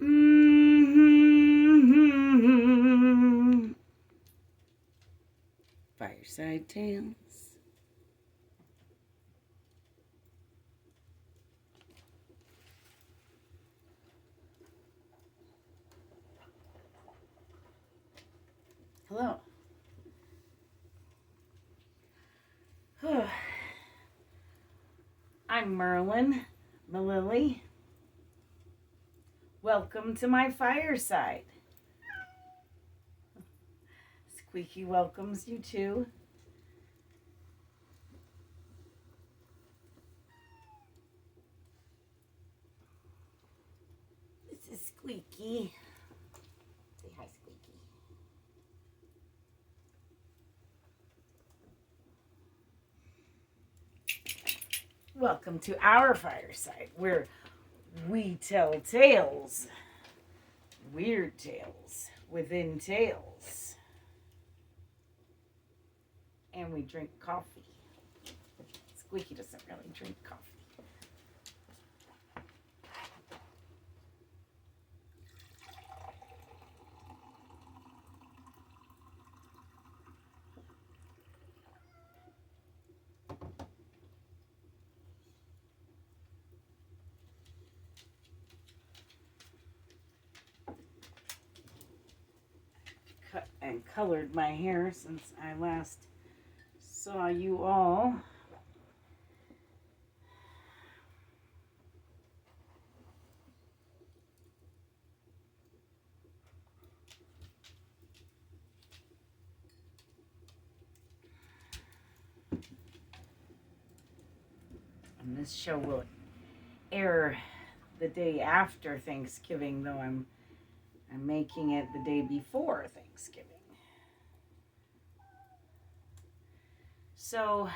Mm-hmm. Fireside Tales. Hello. I'm Merlin, Mililli. Welcome to my fireside. Squeaky welcomes you too. This is Squeaky. Say hi, Squeaky. Welcome to our fireside, where we tell tales, weird tales within tales, and we drink coffee. Squeaky doesn't really drink coffee. Cut and colored my hair since I last saw you all. And this show will air the day after Thanksgiving, though I'm making it the day before Thanksgiving. So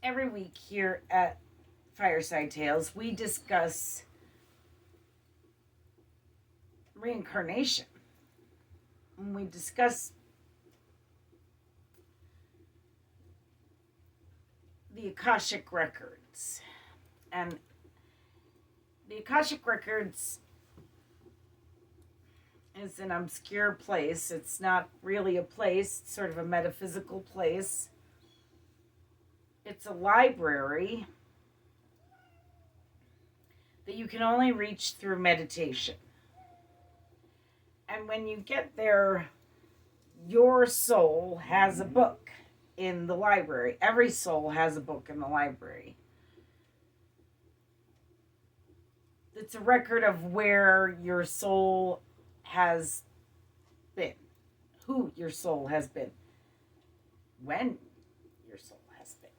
every week here at Fireside Tales, we discuss reincarnation. And we discuss the Akashic Records. And the Akashic Records is an obscure place. It's not really a place, it's sort of a metaphysical place. It's a library that you can only reach through meditation. And when you get there, your soul has a book in the library. Every soul has a book in the library. It's a record of where your soul has been, who your soul has been, when your soul has been.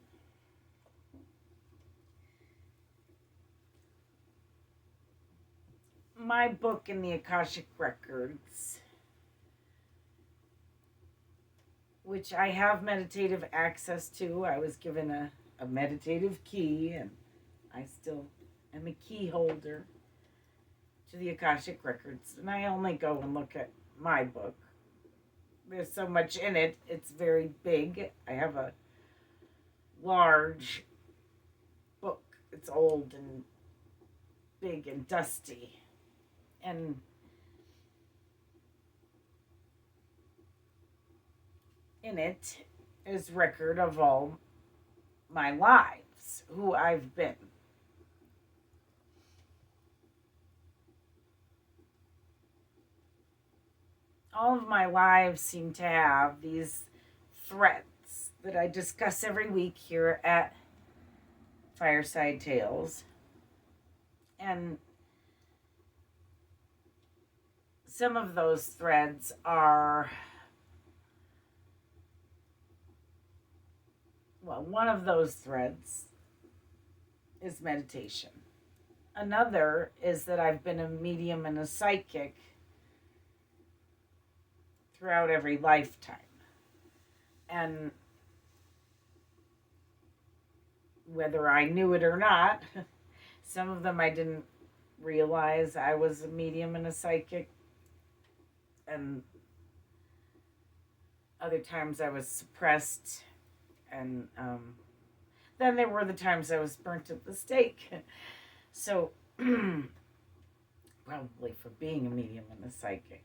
My book in the Akashic Records, which I have meditative access to. I was given a meditative key, and I still am a key holder to the Akashic Records. And I only go and look at my book. There's so much in it. It's very big. I have a large book. It's old and big and dusty. And in it is record of all my lives, who I've been. All of my lives seem to have these threads that I discuss every week here at Fireside Tales. And some of those threads are, well, one of those threads is meditation. Another is that I've been a medium and a psychic throughout every lifetime. And whether I knew it or not, some of them I didn't realize I was a medium and a psychic. And other times I was suppressed. And then there were the times I was burnt at the stake. So, probably for being a medium and a psychic.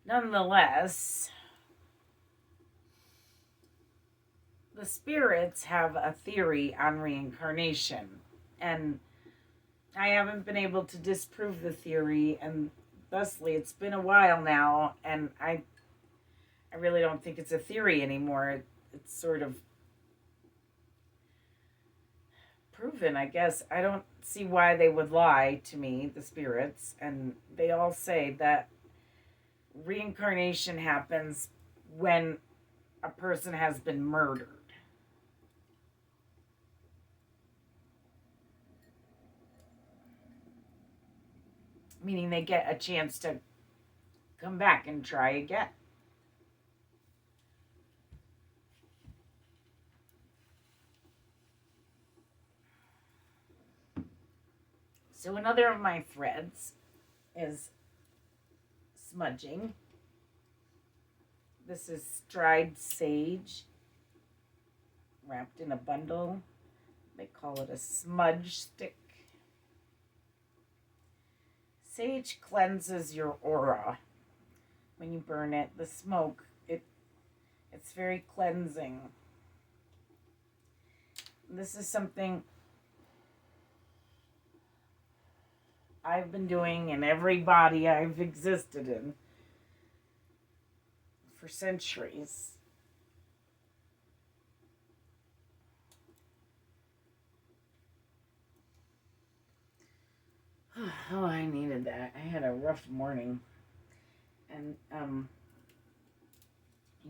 Nonetheless, the spirits have a theory on reincarnation, and I haven't been able to disprove the theory, and thusly it's been a while now, and I really don't think it's a theory anymore. It's sort of proven, I guess. I don't see why they would lie to me, the spirits, and they all say that reincarnation happens when a person has been murdered. Meaning they get a chance to come back and try again. So another of my threads is smudging. This is dried sage wrapped in a bundle. They call it a smudge stick. Sage cleanses your aura. When you burn it, the smoke, it's very cleansing. This is something I've been doing in every body I've existed in for centuries. Oh, I needed that. I had a rough morning. And,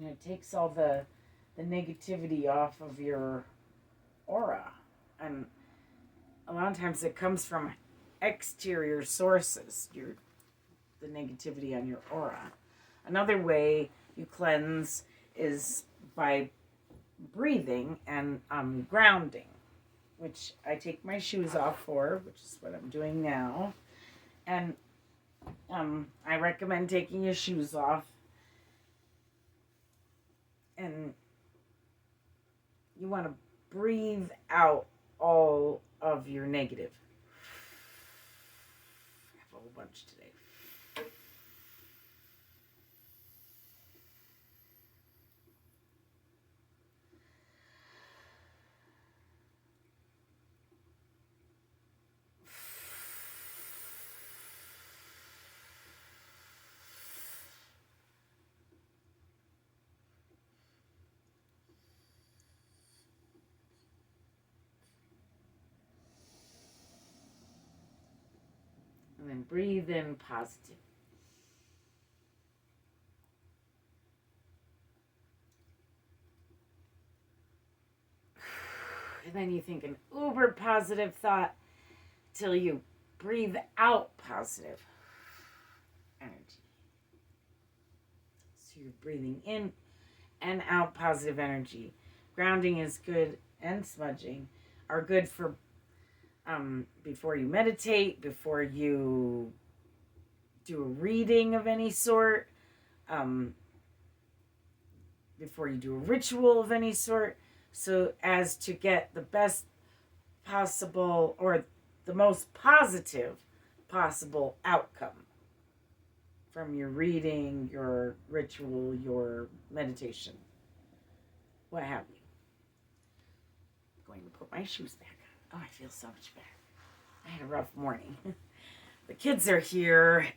it takes all the negativity off of your aura. And a lot of times it comes from exterior sources, the negativity on your aura. Another way you cleanse is by breathing and grounding, which I take my shoes off for, which is what I'm doing now. And I recommend taking your shoes off. And you want to breathe out all of your negative. I have a whole bunch today. And then breathe in positive. And then you think an uber positive thought till you breathe out positive energy. So you're breathing in and out positive energy. Grounding is good, and smudging are good for before you meditate, before you do a reading of any sort, before you do a ritual of any sort, so as to get the best possible or the most positive possible outcome from your reading, your ritual, your meditation, what have you. I'm going to put my shoes back on. Oh, I feel so much better. I had a rough morning. The kids are here.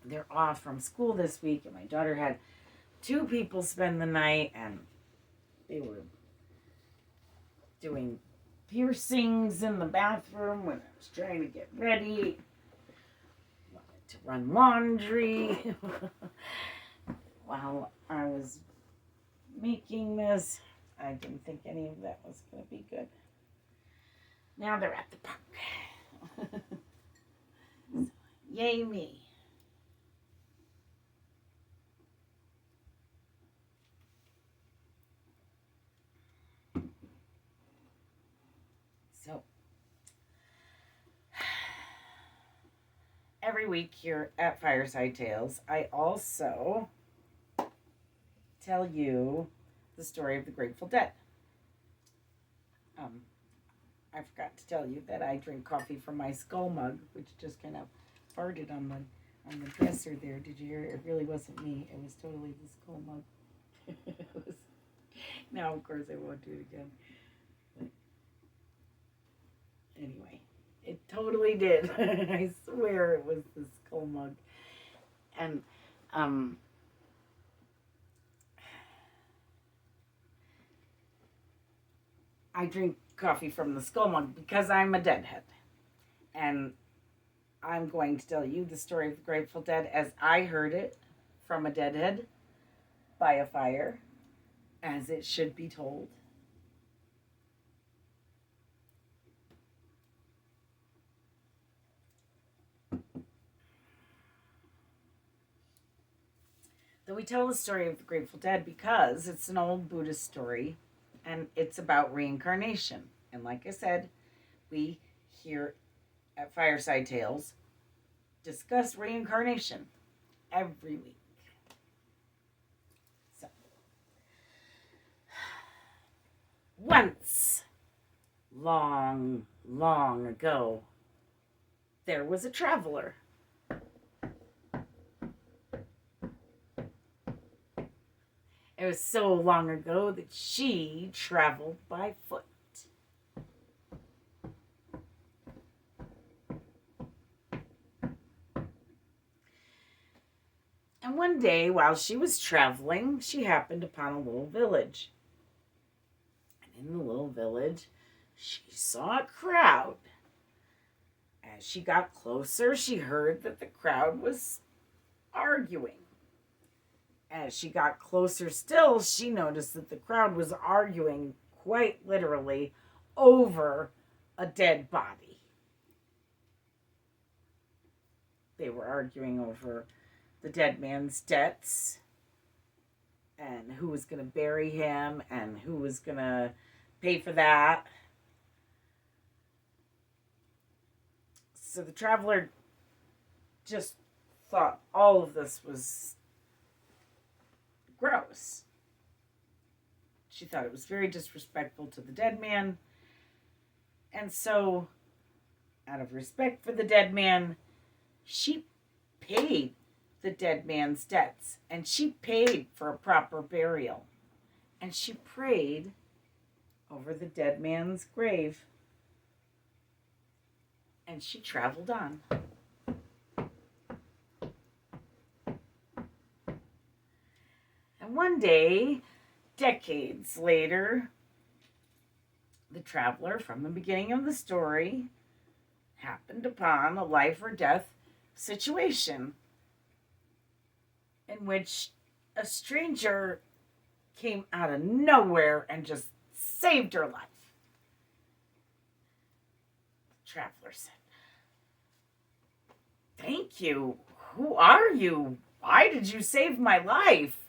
They're off from school this week, and my daughter had 2 people spend the night, and they were doing piercings in the bathroom when I was trying to get ready. Wanted to run laundry while I was making this. I didn't think any of that was going to be good. Now they're at the park. So, yay me. So, every week here at Fireside Tales, I also tell you the story of the Grateful Dead. Um, I forgot to tell you that I drink coffee from my skull mug, which just kind of farted on the dresser there. Did you hear? It really wasn't me. It was totally the skull mug. It was, now, of course, I won't do it again. But anyway, it totally did. I swear it was the skull mug. And I drink coffee from the skull mug because I'm a deadhead. And I'm going to tell you the story of the Grateful Dead as I heard it from a deadhead by a fire, as it should be told. Though we tell the story of the Grateful Dead because it's an old Buddhist story and it's about reincarnation. And like I said, we here at Fireside Tales discuss reincarnation every week. So, once, long, long ago, there was a traveler. It was so long ago that she traveled by foot. And one day, while she was traveling, she happened upon a little village. And in the little village, she saw a crowd. As she got closer, she heard that the crowd was arguing. As she got closer still, she noticed that the crowd was arguing quite literally over a dead body. They were arguing over the dead man's debts and who was going to bury him and who was going to pay for that. So the traveler just thought all of this was gross. She thought it was very disrespectful to the dead man. And so, out of respect for the dead man, she paid the dead man's debts. And she paid for a proper burial. And she prayed over the dead man's grave. And she traveled on. And one day, decades later, the traveler from the beginning of the story happened upon a life or death situation in which a stranger came out of nowhere and just saved her life. The traveler said, "Thank you. Who are you? Why did you save my life?"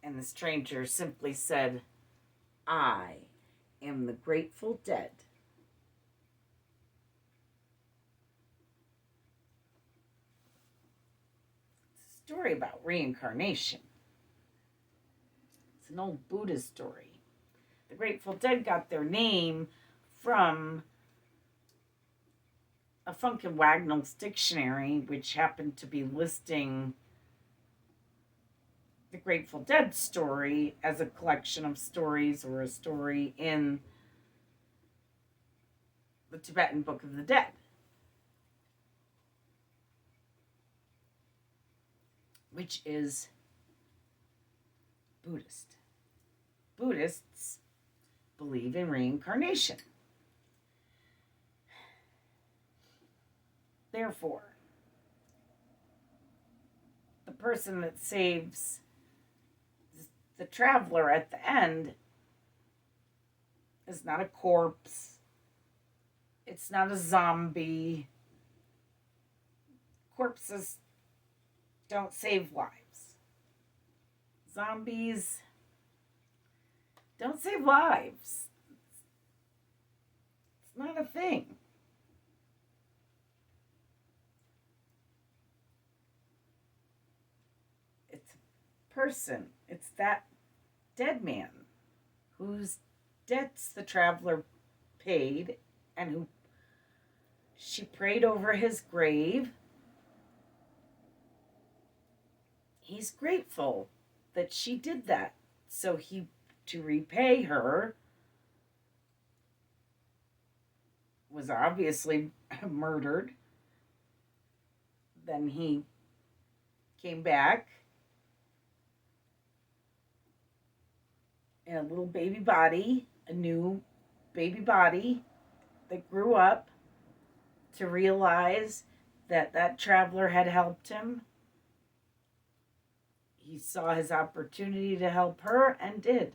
And the stranger simply said, "I am the Grateful Dead." It's a story about reincarnation. It's an old Buddhist story. The Grateful Dead got their name from a Funk and Wagnall's dictionary, which happened to be listing the Grateful Dead story as a collection of stories or a story in the Tibetan Book of the Dead. Which is Buddhist. Buddhists believe in reincarnation. Therefore, the person that saves the traveler at the end is not a corpse. It's not a zombie. Corpses don't save lives. Zombies don't save lives. It's not a thing. It's a person. It's that dead man whose debts the traveler paid, and who she prayed over his grave. He's grateful that she did that. So he, to repay her, was obviously murdered. Then he came back in a little baby body, a new baby body that grew up to realize that that traveler had helped him. He saw his opportunity to help her and did.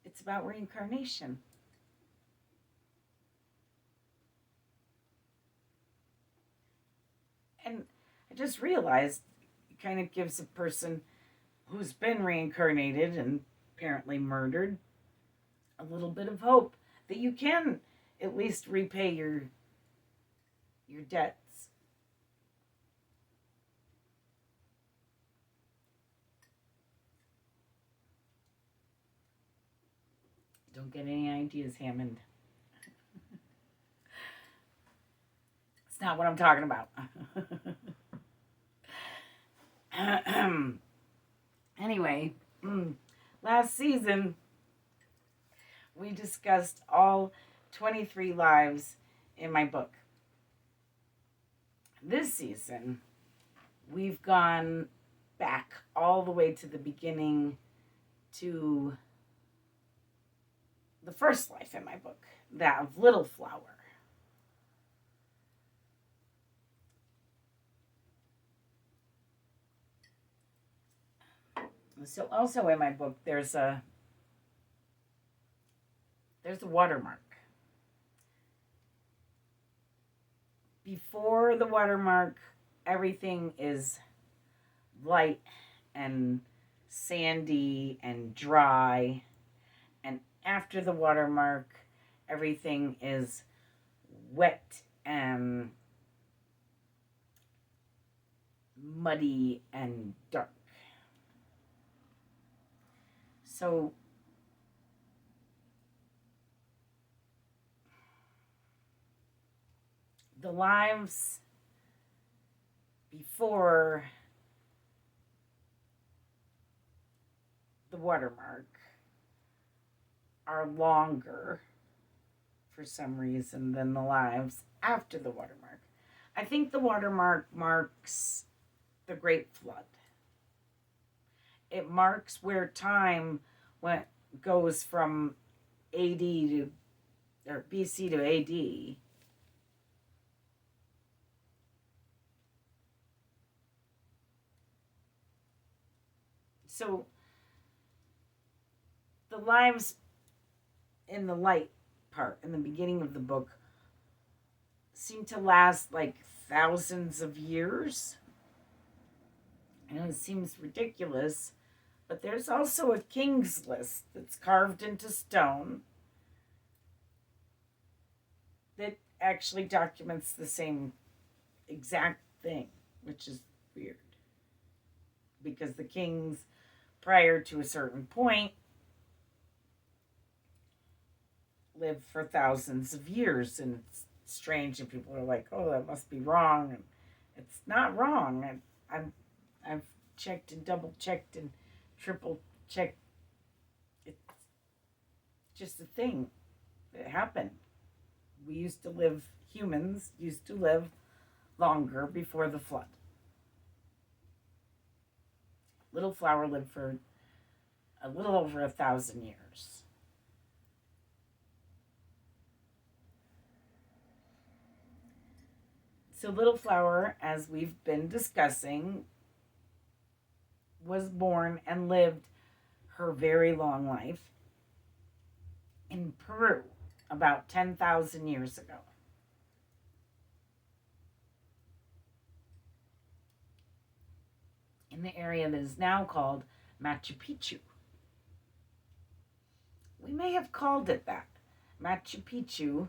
It's about reincarnation. And I just realized it kind of gives a person who's been reincarnated and apparently murdered a little bit of hope that you can at least repay your debts. Don't get any ideas, Hammond. It's not what I'm talking about. Anyway, last season we discussed all 23 lives in my book. This season, we've gone back all the way to the beginning to the first life in my book, that of Little Flower. So also in my book, there's a watermark. Before the watermark, everything is light and sandy and dry. And after the watermark, everything is wet and muddy and dark. So the lives before the watermark are longer for some reason than the lives after the watermark. I think the watermark marks the Great Flood. It marks where time goes from AD to, or BC to AD. So the lives in the light part, in the beginning of the book, seem to last like thousands of years. I know it seems ridiculous, but there's also a king's list that's carved into stone that actually documents the same exact thing, which is weird. Because the kings, prior to a certain point, lived for thousands of years, and it's strange, and people are like, "Oh, that must be wrong," and it's not wrong. I've checked and double checked and triple checked. It's just a thing that happened. Humans used to live longer before the flood. Little Flower lived for a little over 1,000 years. So Little Flower, as we've been discussing, was born and lived her very long life in Peru about 10,000 years ago. In the area that is now called Machu Picchu. We may have called it that, Machu Picchu,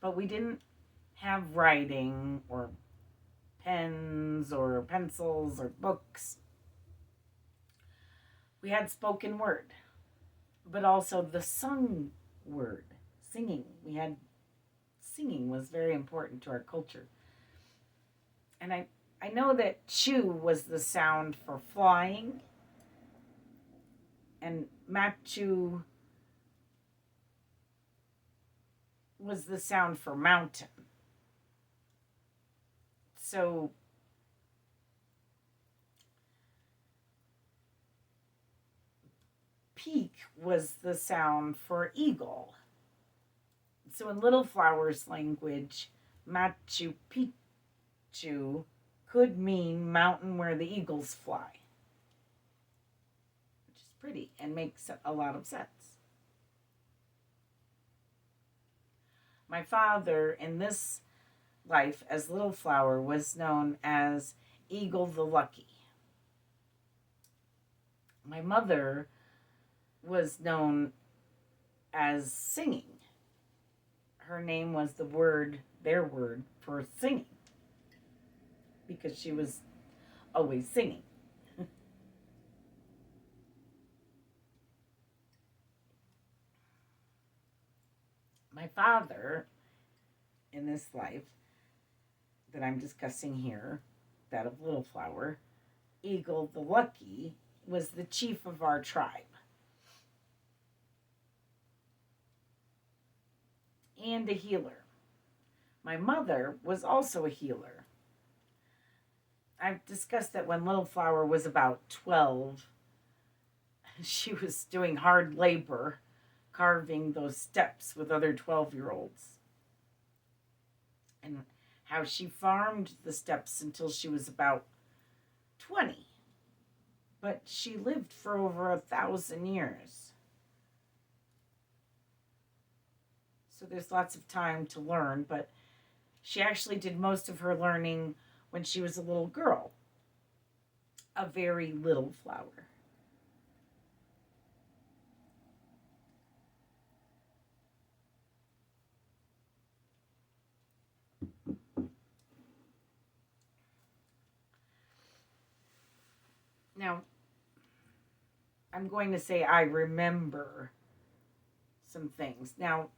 but we didn't have writing or pens or pencils or books. We had spoken word, but also the sung word, singing. We had singing was very important to our culture. And I know that chew was the sound for flying, and machu was the sound for mountain. So peak was the sound for eagle. So in Little Flower's language, Machu Picchu could mean mountain where the eagles fly, which is pretty and makes a lot of sense. My father in this life as Little Flower was known as Eagle the Lucky. My mother was known as Singing. Her name was their word for singing, because she was always singing. My father in this life that I'm discussing here, that of Little Flower, Eagle the Lucky, was the chief of our tribe. And a healer. My mother was also a healer. I've discussed that when Little Flower was about 12, she was doing hard labor, carving those steps with other 12-year-olds. And how she farmed the steps until she was about 20. But she lived for over 1,000 years. So there's lots of time to learn, but she actually did most of her learning when she was a little girl, a very little flower. Now, I'm going to say I remember some things. Now,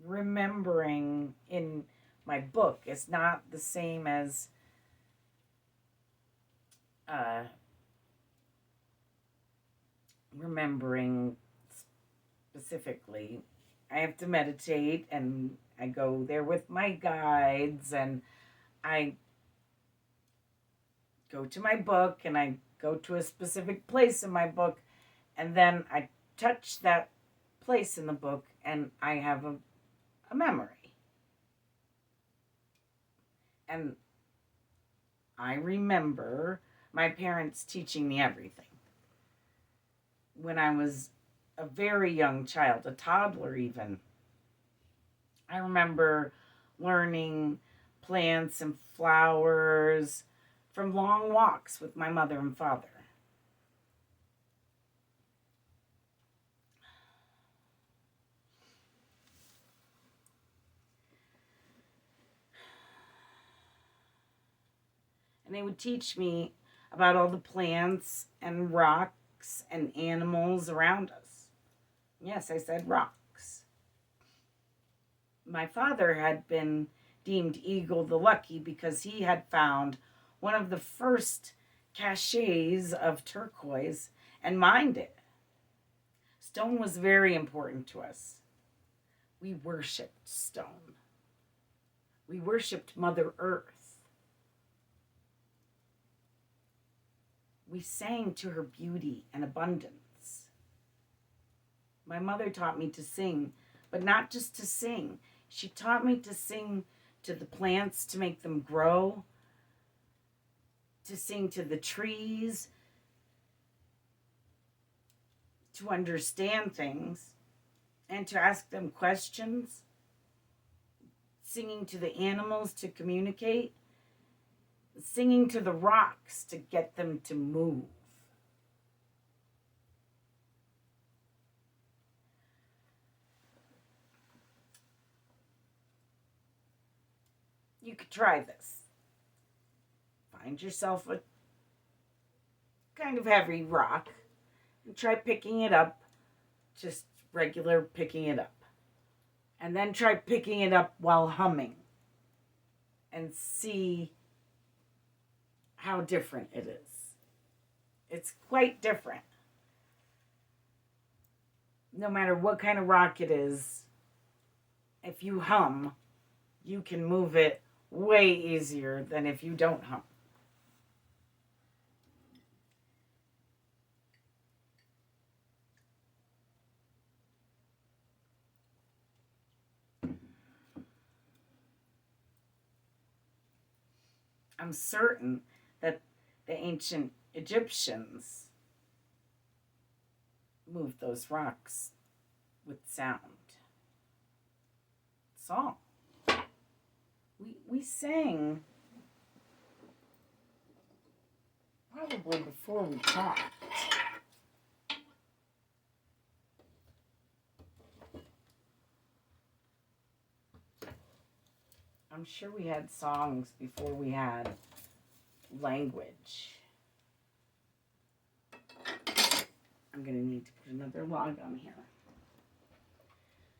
remembering in my book is not the same as remembering specifically. I have to meditate, and I go there with my guides, and I go to my book, and I go to a specific place in my book, and then I touch that place in the book, and I have a memory. And I remember my parents teaching me everything. When I was a very young child, a toddler even, I remember learning plants and flowers from long walks with my mother and father. And they would teach me about all the plants and rocks and animals around us. Yes, I said rocks. My father had been deemed Eagle the Lucky because he had found one of the first caches of turquoise and mined it. Stone was very important to us. We worshipped stone. We worshipped Mother Earth. We sang to her beauty and abundance. My mother taught me to sing, but not just to sing. She taught me to sing to the plants to make them grow, to sing to the trees, to understand things, and to ask them questions, singing to the animals to communicate, singing to the rocks to get them to move. You could try this. find yourself a kind of heavy rock and try picking it up, just regular picking it up. And then try picking it up while humming and see how different it is. It's quite different. No matter what kind of rock it is, if you hum, you can move it way easier than if you don't hum. I'm certain that the ancient Egyptians moved those rocks with sound. Song. We sang probably before we talked. I'm sure we had songs before we had language. I'm going to need to put another log on here.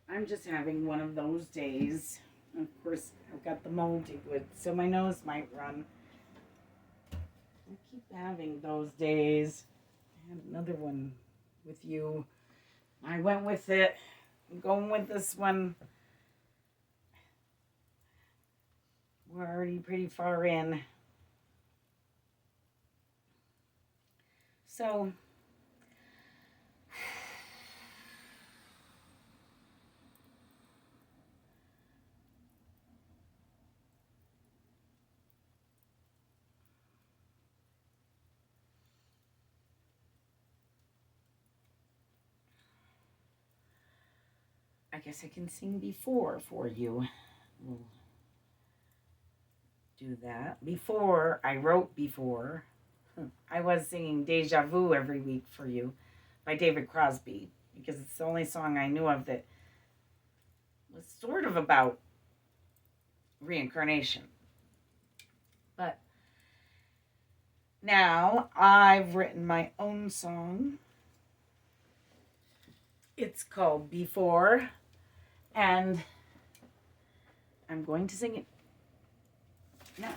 I'm just having one of those days. Of course, I've got the moldy wood, so my nose might run. I keep having those days. I had another one with you. I went with it. I'm going with this one. We're already pretty far in. So, I guess I can sing before for you. We'll do that. Before, I wrote before. I was singing Deja Vu every week for you by David Crosby because it's the only song I knew of that was sort of about reincarnation. But now I've written my own song. It's called Before, and I'm going to sing it now.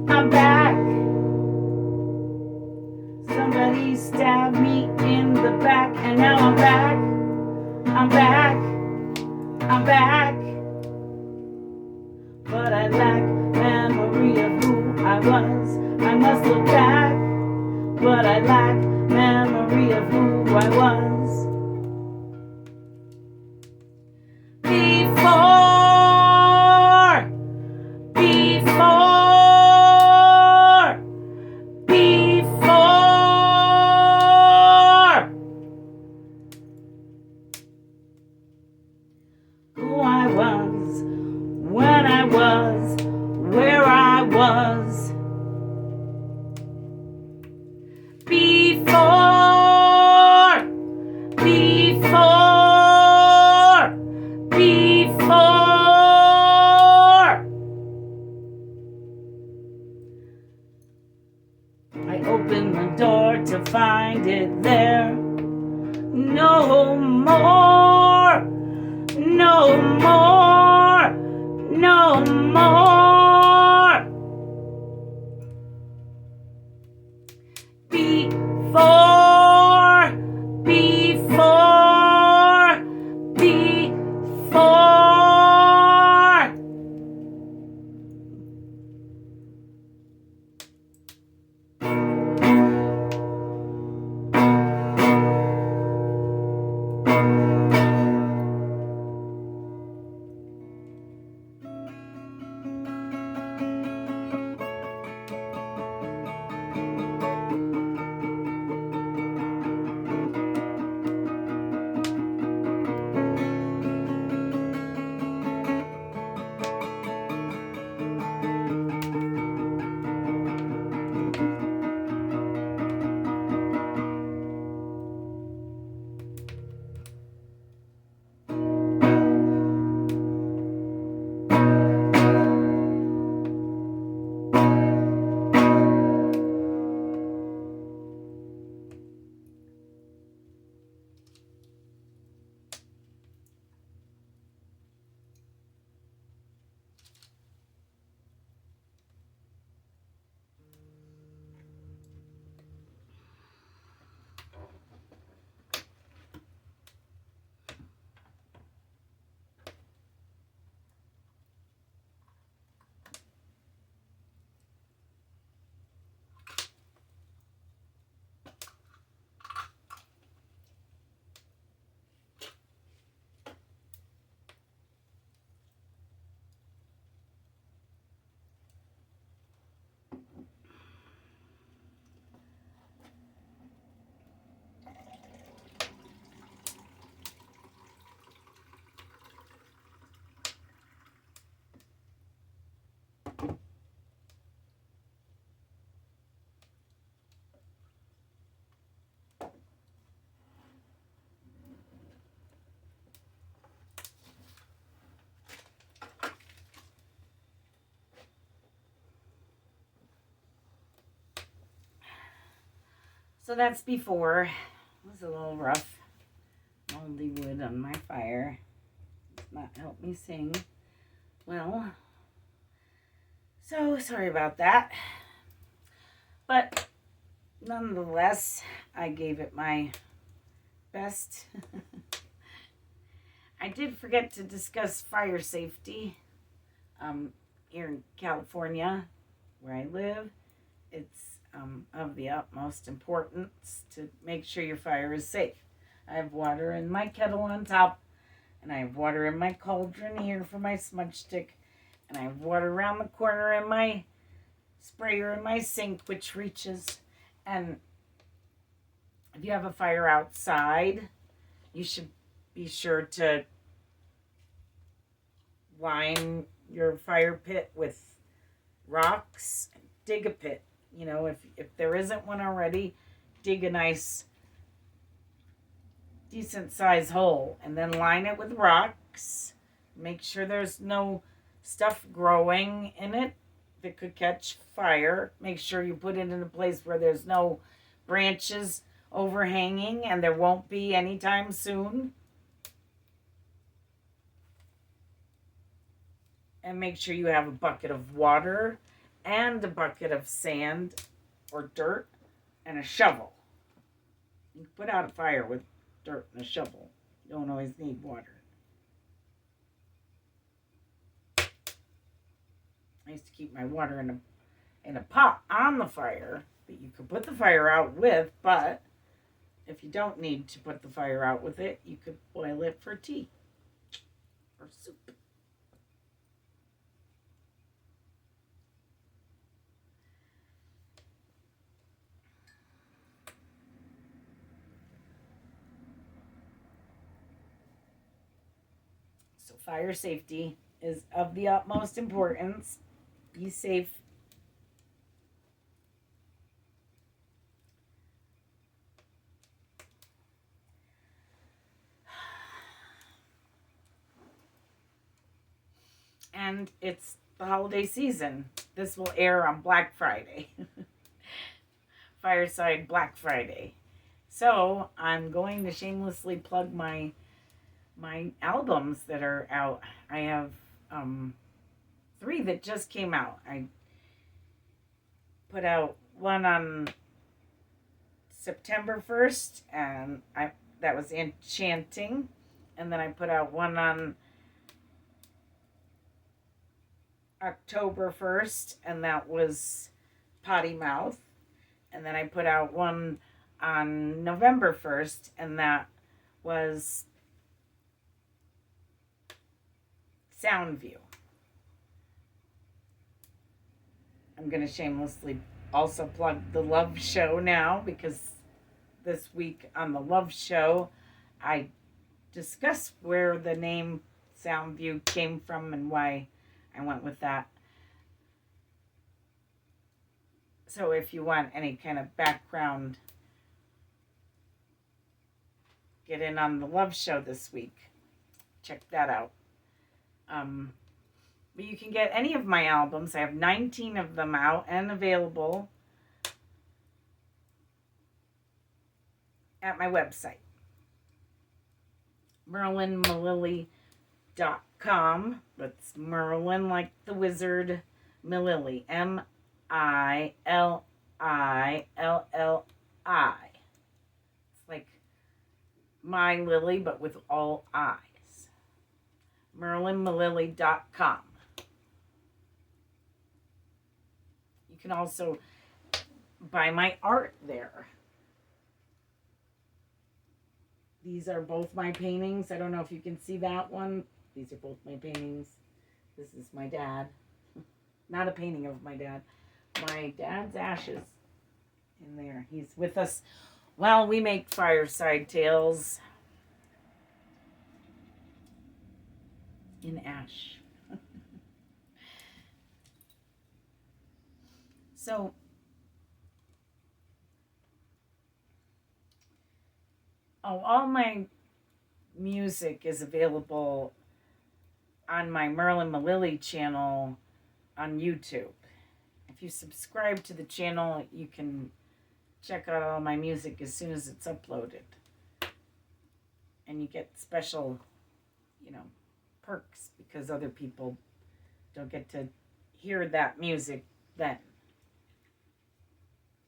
I'm back. Somebody stabbed me in the back, and now I'm back. I'm back. I'm back. But I lack memory of who I was. I must look back. But I lack memory of who I was. Who I was when find it there. No more, no more, no more. Before, before, before. So that's before. It was a little rough. Moldy wood on my fire. Does not help me sing. Well, so sorry about that. But nonetheless, I gave it my best. I did forget to discuss fire safety. Here in California, where I live, it's of the utmost importance to make sure your fire is safe. I have water in my kettle on top, and I have water in my cauldron here for my smudge stick, and I have water around the corner in my sprayer in my sink, which reaches. And if you have a fire outside, you should be sure to line your fire pit with rocks. Dig a pit. You know, if there isn't one already, dig a nice, decent size hole and then line it with rocks. Make sure there's no stuff growing in it that could catch fire. Make sure you put it in a place where there's no branches overhanging, and there won't be anytime soon. And make sure you have a bucket of water and a bucket of sand or dirt and a shovel. You can put out a fire with dirt and a shovel. You don't always need water. I used to keep my water in a pot on the fire that you could put the fire out with, but if you don't need to put the fire out with it, you could boil it for tea or soup. So fire safety is of the utmost importance. Be safe. And it's the holiday season. This will air on Black Friday. Fireside Black Friday. So I'm going to shamelessly plug my albums that are out. I have 3 that just came out. I put out one on September 1st, and that was Enchanting, and then I put out one on October 1st, and that was Potty Mouth, and then I put out one on November 1st, and that was Soundview. I'm going to shamelessly also plug the Love Show now, because this week on the Love Show, I discuss where the name Soundview came from and why I went with that. So if you want any kind of background, get in on the Love Show this week. Check that out. But you can get any of my albums. I have 19 of them out and available at my website, merlinmililli.com. That's Merlin, like the wizard, Mililli, Mililli. It's like my Lily, but with all I's. merlinmililli.com. You can also buy my art there. These are both my paintings. I don't know if you can see that one. These are both my paintings. This is my dad. Not a painting of my dad. My dad's ashes in there. He's with us while we make Fireside Tales in ash. So, all my music is available on my Merlin Mililli channel on YouTube. If you subscribe to the channel, you can check out all my music as soon as it's uploaded. And you get special, perks, because other people don't get to hear that music then.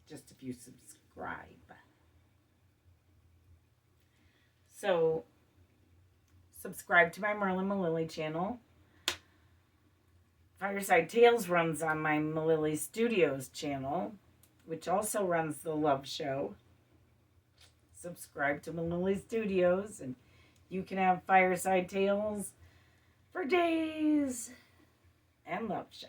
Just if you subscribe. So, subscribe to my Merlin Mililli channel. Fireside Tales runs on my Mililli Studios channel, which also runs the Love Show. Subscribe to Mililli Studios, and you can have Fireside Tales for days and Love Show.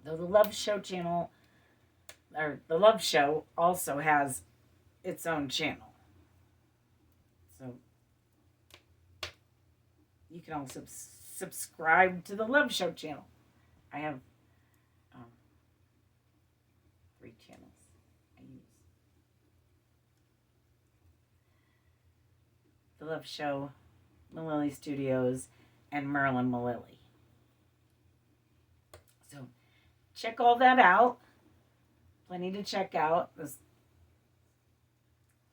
Though the Love Show channel, or the Love Show, also has its own channel. So you can also subscribe to the Love Show channel. I have 3 channels I use. The Love Show, Mililli Studios, and Merlin Mililli. So check all that out. Plenty to check out. There's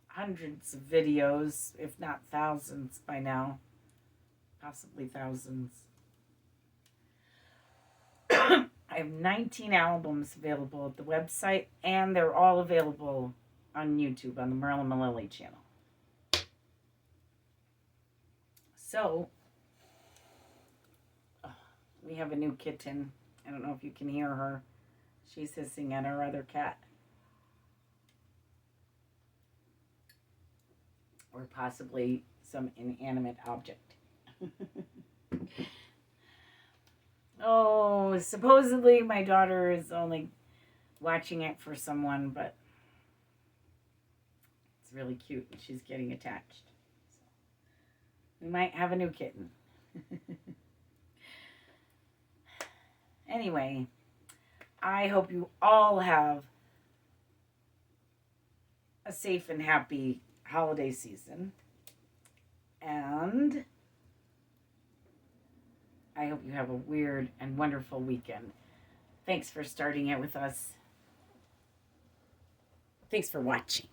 hundreds of videos, if not thousands by now. Possibly thousands. I have 19 albums available at the website, and they're all available on YouTube on the Merlin Mililli channel. So, we have a new kitten. I don't know if you can hear her. She's hissing at our other cat. Or possibly some inanimate object. Oh, supposedly my daughter is only watching it for someone, but it's really cute and she's getting attached. So we might have a new kitten. Anyway, I hope you all have a safe and happy holiday season. And I hope you have a weird and wonderful weekend. Thanks for starting it with us. Thanks for watching.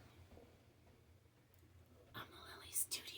I'm Mililli Studio.